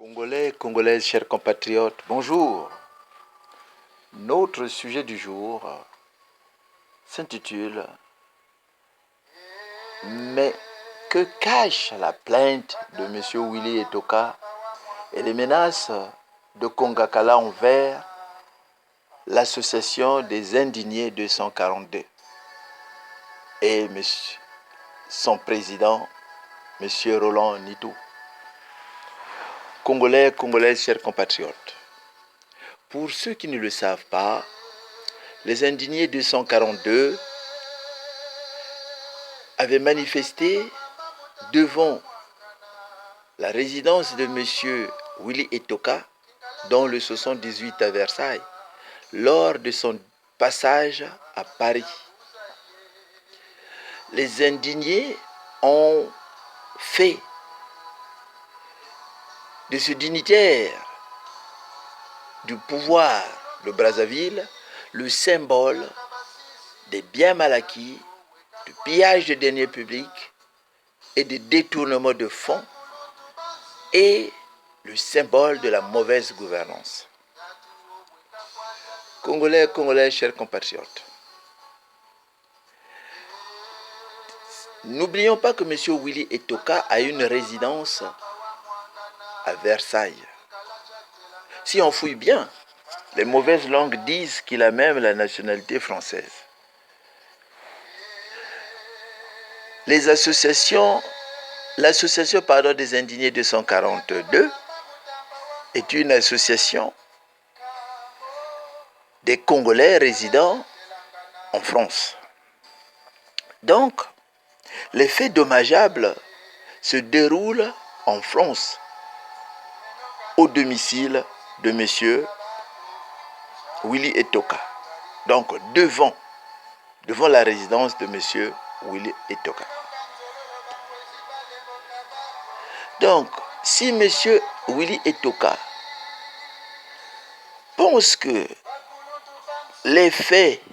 Congolais, Congolaises, chers compatriotes, bonjour. Notre sujet du jour s'intitule Mais que cache la plainte de M. Willy Etoka et les menaces de Kongakala envers l'association des indignés 242 et son président, M. Roland Nitou. Congolais, Congolaises, chers compatriotes, pour ceux qui ne le savent pas, les indignés 242 avaient manifesté devant la résidence de M. Willy Etoka, dans le 78 à Versailles, lors de son passage à Paris. Les indignés ont fait de ce dignitaire du pouvoir de Brazzaville le symbole des biens mal acquis, du pillage de deniers publics et des détournements de fonds et le symbole de la mauvaise gouvernance. Congolais, Congolais, chers compatriotes, n'oublions pas que M. Willy Etoka a une résidence à Versailles. Si on fouille bien, les mauvaises langues disent qu'il a même la nationalité française. L'association des indignés 242 est une association des Congolais résidant en France. Donc, les faits dommageables se déroulent en France, au domicile de M. Willy Etoka. Donc, devant la résidence de M. Willy Etoka. Donc, si M. Willy Etoka pense que les faits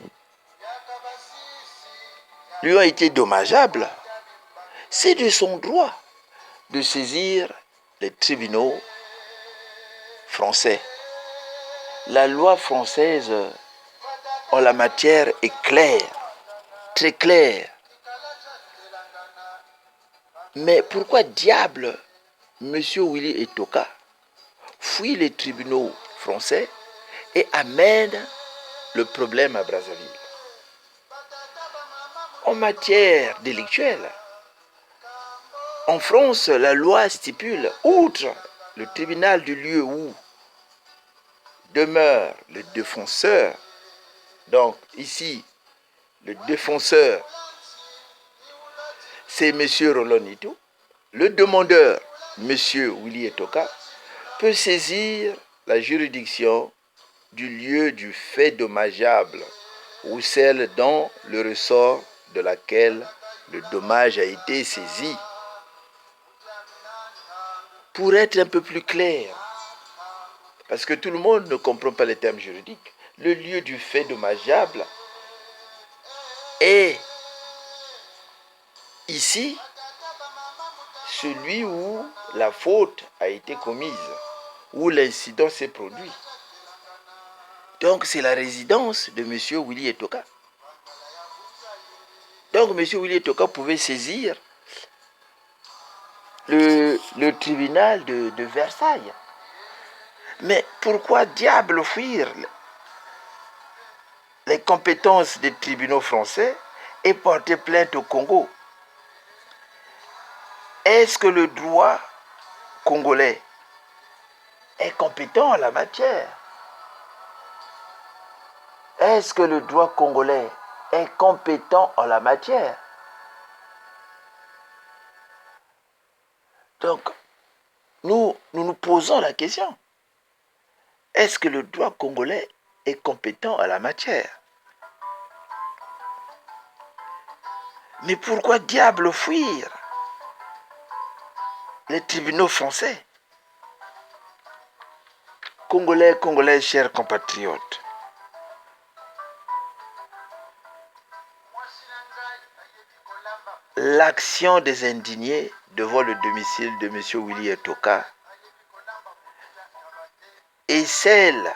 lui ont été dommageables, c'est de son droit de saisir les tribunaux français. La loi française en la matière est claire, très claire. Mais pourquoi diable M. Willy Etoka fuit les tribunaux français et amène le problème à Brazzaville? En matière délictuelle, en France, la loi stipule, outre le tribunal du lieu où demeure le défenseur, donc ici, le défenseur, c'est M. Roland Nitou, le demandeur, M. Willy Etoka, peut saisir la juridiction du lieu du fait dommageable ou celle dont le ressort de laquelle le dommage a été saisi. Pour être un peu plus clair, parce que tout le monde ne comprend pas les termes juridiques, le lieu du fait dommageable est ici celui où la faute a été commise, où l'incident s'est produit. Donc c'est la résidence de M. Willy Etoka. Donc M. Willy Etoka pouvait saisir le tribunal de Versailles. Mais pourquoi diable fuir les compétences des tribunaux français et porter plainte au Congo? Est-ce que le droit congolais est compétent en la matière? Est-ce que le droit congolais est compétent en la matière? Donc, nous posons la question. Est-ce que le droit congolais est compétent en la matière? Mais pourquoi diable fuir les tribunaux français? Congolais, Congolais, chers compatriotes, l'action des indignés devant le domicile de M. Willy Etoka et celle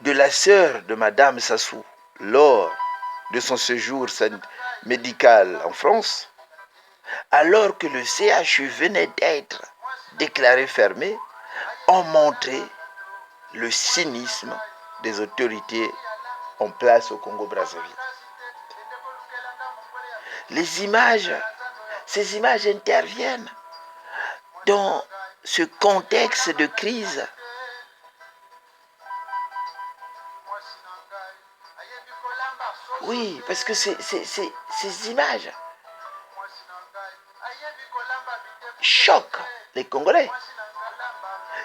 de la sœur de Madame Sassou lors de son séjour médical en France, alors que le CHU venait d'être déclaré fermé, ont montré le cynisme des autorités en place au Congo-Brazzaville. Ces images interviennent dans ce contexte de crise. Oui, parce que ces images choquent les Congolais.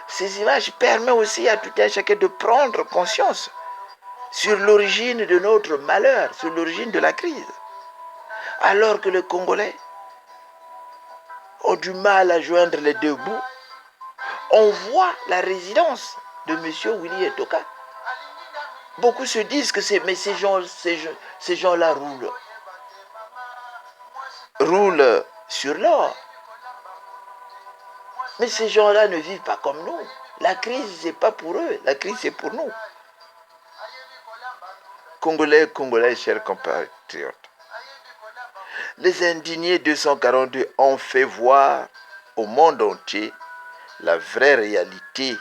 Ces images permettent aussi à tout un chacun de prendre conscience sur l'origine de notre malheur, sur l'origine de la crise. Alors que les Congolais ont du mal à joindre les deux bouts, on voit la résidence de M. Willy Etoka. Beaucoup se disent que ces gens-là roulent sur l'or. Mais ces gens-là ne vivent pas comme nous. La crise, ce n'est pas pour eux. La crise, c'est pour nous. Congolais, chers compatriotes. Les indignés 242 ont fait voir au monde entier la vraie réalité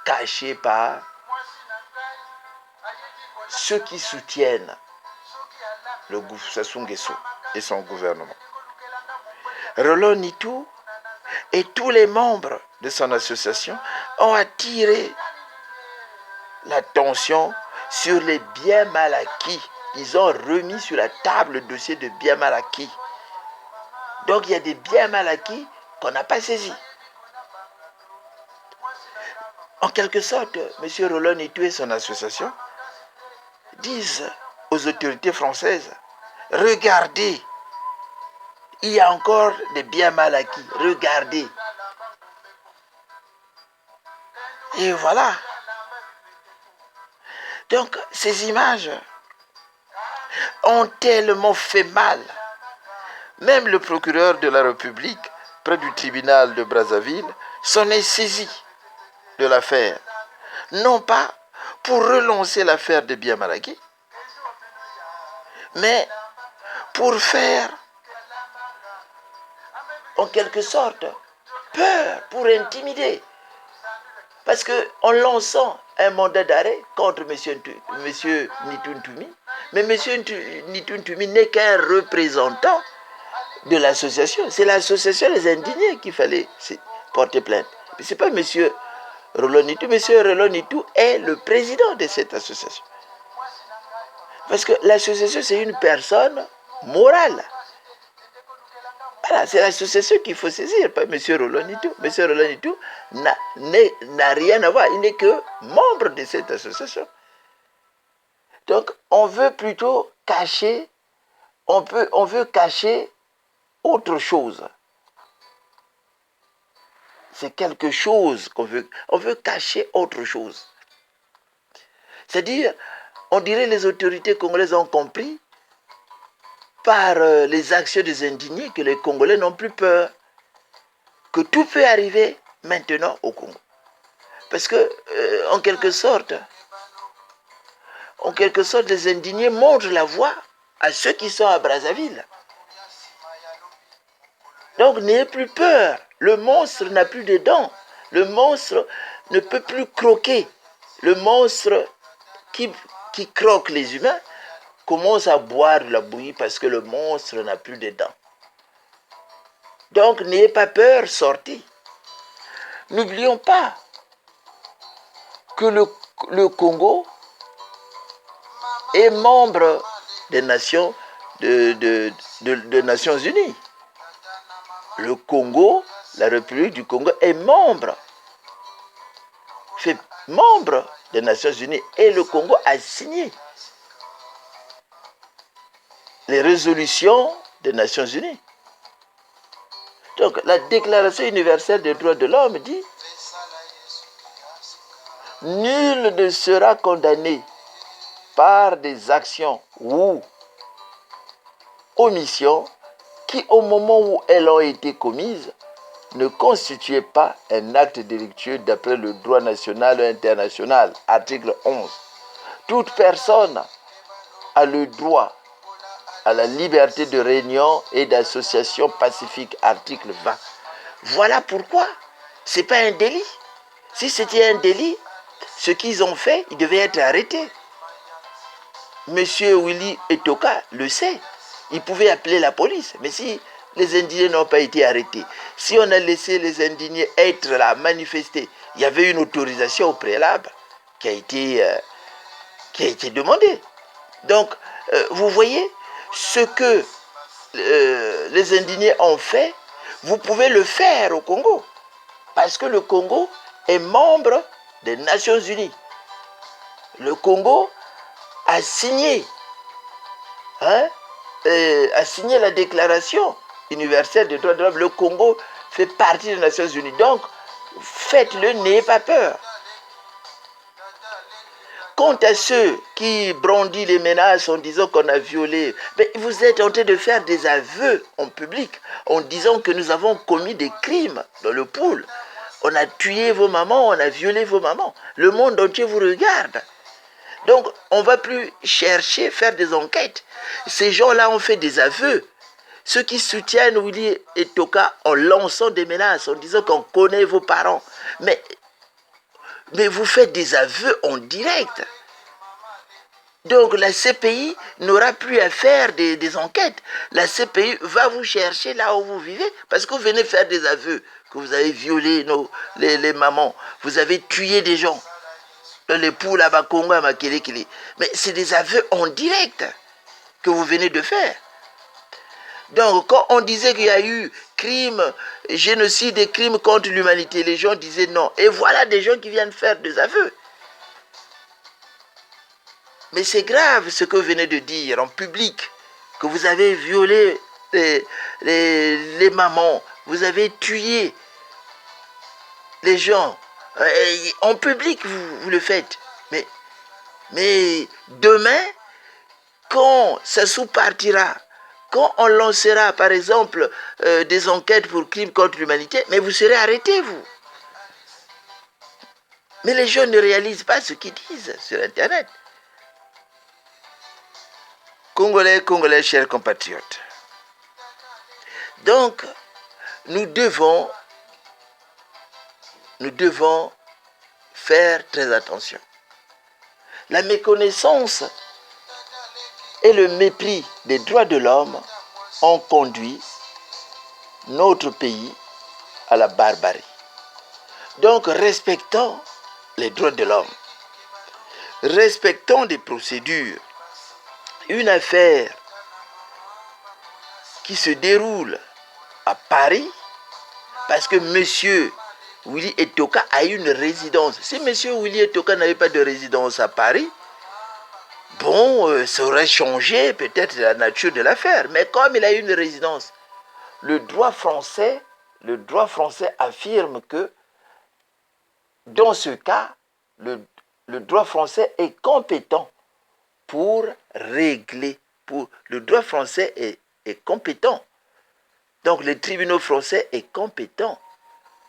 cachée par ceux qui soutiennent le Sassou Nguesso et son gouvernement. Roland Nitou et tous les membres de son association ont attiré l'attention sur les biens mal acquis. Ils ont remis sur la table le dossier de biens mal acquis. Donc il y a des biens mal acquis qu'on n'a pas saisis. En quelque sorte, M. Roland Nitou et son association disent aux autorités françaises, regardez, il y a encore des biens mal acquis, regardez. Et voilà. Donc ces images ont tellement fait mal. Même le procureur de la République, près du tribunal de Brazzaville, s'en est saisi de l'affaire. Non pas pour relancer l'affaire des biens mal acquis, mais pour faire, en quelque sorte, peur, pour intimider. Parce qu'en lançant un mandat d'arrêt contre M. Nitou Ntoumi, mais M. Nitou Ntoumi n'est qu'un représentant de l'association. C'est l'association Les Indignés qu'il fallait porter plainte. Mais ce n'est pas M. Roland Nitou. M. Roland Nitou est le président de cette association. Parce que l'association, c'est une personne morale. Voilà, c'est l'association qu'il faut saisir, pas M. Roland Nitou. M. Roland Nitou n'a rien à voir. Il n'est que membre de cette association. Donc, on veut plutôt cacher, on veut cacher autre chose. C'est quelque chose qu'on veut. On veut cacher autre chose. C'est-à-dire, on dirait les autorités congolaises ont compris par les actions des indignés que les Congolais n'ont plus peur. Que tout peut arriver maintenant au Congo. Parce que, en quelque sorte, les indignés montrent la voie à ceux qui sont à Brazzaville. Donc, n'ayez plus peur. Le monstre n'a plus de dents. Le monstre ne peut plus croquer. Le monstre qui croque les humains commence à boire de la bouillie parce que le monstre n'a plus de dents. Donc, n'ayez pas peur, sortez. N'oublions pas que le Congo est membre des Nations, des Nations Unies. Le Congo, la République du Congo est fait membre des Nations Unies et le Congo a signé les résolutions des Nations Unies. Donc la Déclaration universelle des droits de l'homme dit « Nul ne sera condamné par des actions ou omissions qui, au moment où elles ont été commises, ne constituait pas un acte délictueux d'après le droit national et international. Article 11. Toute personne a le droit à la liberté de réunion et d'association pacifique. Article 20. Voilà pourquoi ce n'est pas un délit. Si c'était un délit, ce qu'ils ont fait, ils devaient être arrêtés. Monsieur Willy Etoka le sait. Il pouvait appeler la police. Mais si les indignés n'ont pas été arrêtés, si on a laissé les indignés être là, manifester, il y avait une autorisation au préalable qui a été demandée. Donc, vous voyez, ce que les indignés ont fait, vous pouvez le faire au Congo. Parce que le Congo est membre des Nations Unies. Le Congo a signé, a signé la déclaration universelle des droits de l'homme. Le Congo fait partie des Nations Unies. Donc, faites-le, n'ayez pas peur. Quant à ceux qui brandissent les menaces en disant qu'on a violé, mais vous êtes en train de faire des aveux en public en disant que nous avons commis des crimes dans le pool. On a tué vos mamans, on a violé vos mamans. Le monde entier vous regarde. Donc, on ne va plus chercher, faire des enquêtes. Ces gens-là ont fait des aveux. Ceux qui soutiennent Willy Etoka en lançant des menaces, en disant qu'on connaît vos parents. Mais vous faites des aveux en direct. Donc la CPI n'aura plus à faire des enquêtes. La CPI va vous chercher là où vous vivez parce que vous venez faire des aveux que vous avez violé les mamans, vous avez tué des gens. Les poules à Bakongo, à Makelekele. Mais c'est des aveux en direct que vous venez de faire. Donc, quand on disait qu'il y a eu crime, génocide et crimes contre l'humanité, les gens disaient non. Et voilà des gens qui viennent faire des aveux. Mais c'est grave ce que vous venez de dire en public, que vous avez violé les mamans, vous avez tué les gens. En public, vous le faites. Mais demain, quand ça sous-partira, quand on lancera, par exemple, des enquêtes pour crimes contre l'humanité, mais vous serez arrêtés, vous. Mais les gens ne réalisent pas ce qu'ils disent sur Internet. Congolais, chers compatriotes. Donc, nous devons faire très attention. La méconnaissance et le mépris des droits de l'homme ont conduit notre pays à la barbarie. Donc, respectons les droits de l'homme. Respectons des procédures. Une affaire qui se déroule à Paris, parce que M. Willy Etoka a une résidence. Si M. Willy Etoka n'avait pas de résidence à Paris, bon, ça aurait changé peut-être la nature de l'affaire. Mais comme il a une résidence, le droit français affirme que dans ce cas, le droit français est compétent pour régler. Le droit français est compétent. Donc le tribunal français est compétent.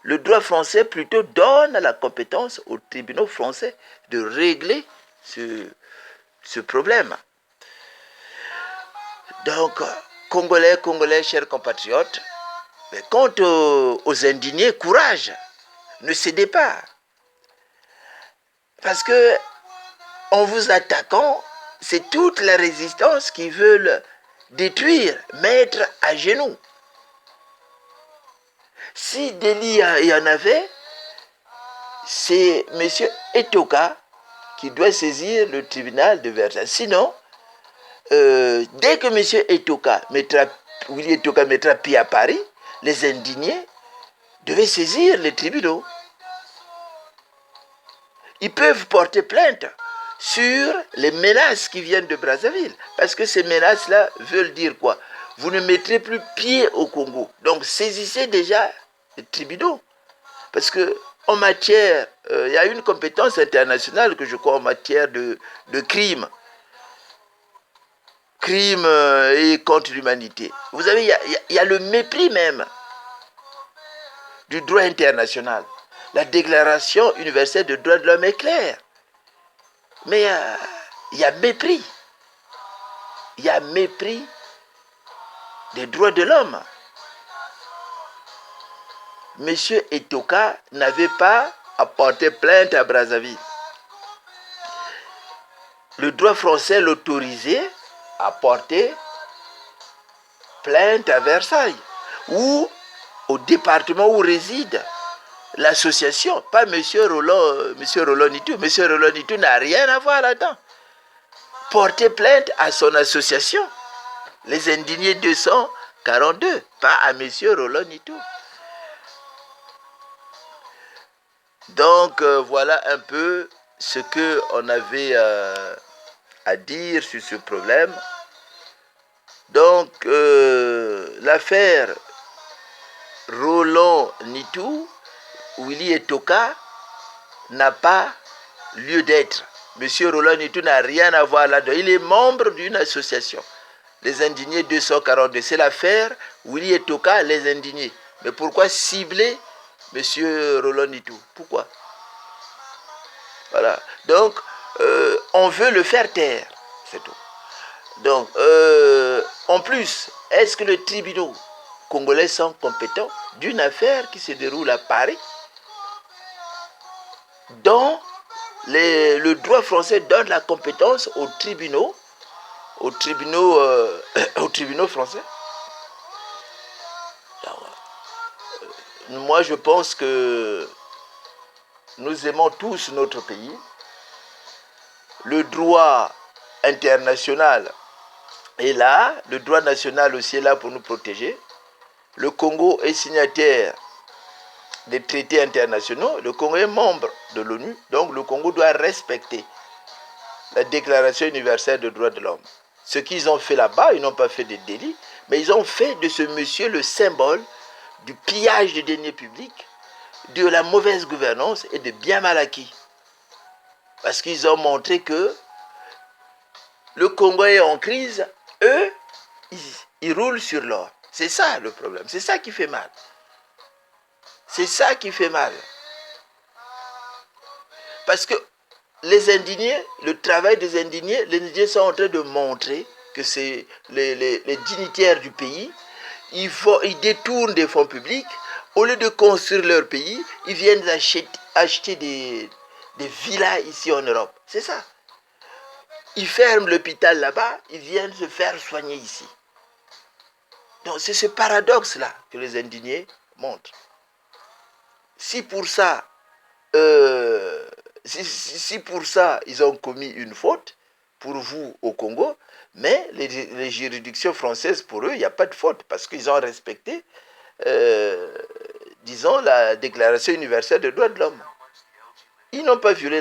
Le droit français plutôt donne la compétence au tribunal français de régler ce problème. Donc, Congolais, chers compatriotes, mais quant aux indignés, courage, ne cédez pas. Parce que en vous attaquant, c'est toute la résistance qui veulent détruire, mettre à genoux. Si délit il y en avait, c'est M. Etoka qui doit saisir le tribunal de Versailles. Sinon, dès que M. Willy Etoka mettra pied à Paris, les indignés devaient saisir les tribunaux. Ils peuvent porter plainte sur les menaces qui viennent de Brazzaville. Parce que ces menaces-là veulent dire quoi? Vous ne mettrez plus pied au Congo. Donc saisissez déjà les tribunaux. Parce que en matière, il y a une compétence internationale que je crois en matière de crimes. Crimes et contre l'humanité. Vous savez, il y a le mépris même. du droit international. La Déclaration universelle des droits de l'homme est claire. Mais il y a mépris. Il y a mépris des droits de l'homme. Monsieur Etoka n'avait pas à porter plainte à Brazzaville. Le droit français l'autorisait à porter plainte à Versailles ou au département où réside l'association, pas M. Roland Nitou. M. Roland Nitou n'a rien à voir là-dedans. Porter plainte à son association, les indignés 242, pas à M. Roland Nitou. Donc voilà un peu ce qu'on avait à dire sur ce problème. Donc l'affaire Roland Nitou, Willy Etoka, n'a pas lieu d'être. Monsieur Roland Nitou n'a rien à voir là-dedans. Il est membre d'une association, les Indignés 242. C'est l'affaire Willy Etoka, les Indignés. Mais pourquoi cibler Monsieur Roland Nitou? Pourquoi? Voilà. Donc, on veut le faire taire. C'est tout. Donc, en plus, est-ce que les tribunaux congolais sont compétents d'une affaire qui se déroule à Paris, dont le droit français donne la compétence aux tribunaux français? Alors, moi, je pense que nous aimons tous notre pays. Le droit international est là, le droit national aussi est là pour nous protéger. Le Congo est signataire des traités internationaux, le Congo est membre de l'ONU, donc le Congo doit respecter la Déclaration universelle des droits de l'homme. Ce qu'ils ont fait là-bas, ils n'ont pas fait de délit, mais ils ont fait de ce monsieur le symbole du pillage des deniers publics, de la mauvaise gouvernance et de biens mal acquis. Parce qu'ils ont montré que le Congo est en crise, eux, ils roulent sur l'or. C'est ça le problème, c'est ça qui fait mal. C'est ça qui fait mal. Parce que les indignés, le travail des indignés, les indignés sont en train de montrer que c'est les dignitaires du pays, ils détournent des fonds publics, au lieu de construire leur pays, ils viennent acheter des villas ici en Europe. C'est ça. Ils ferment l'hôpital là-bas, ils viennent se faire soigner ici. Donc c'est ce paradoxe-là que les indignés montrent. Si pour ça, si pour ça ils ont commis une faute, pour vous au Congo, mais les juridictions françaises, pour eux, il n'y a pas de faute, parce qu'ils ont respecté, disons, la Déclaration universelle des droits de l'homme. Ils n'ont pas violé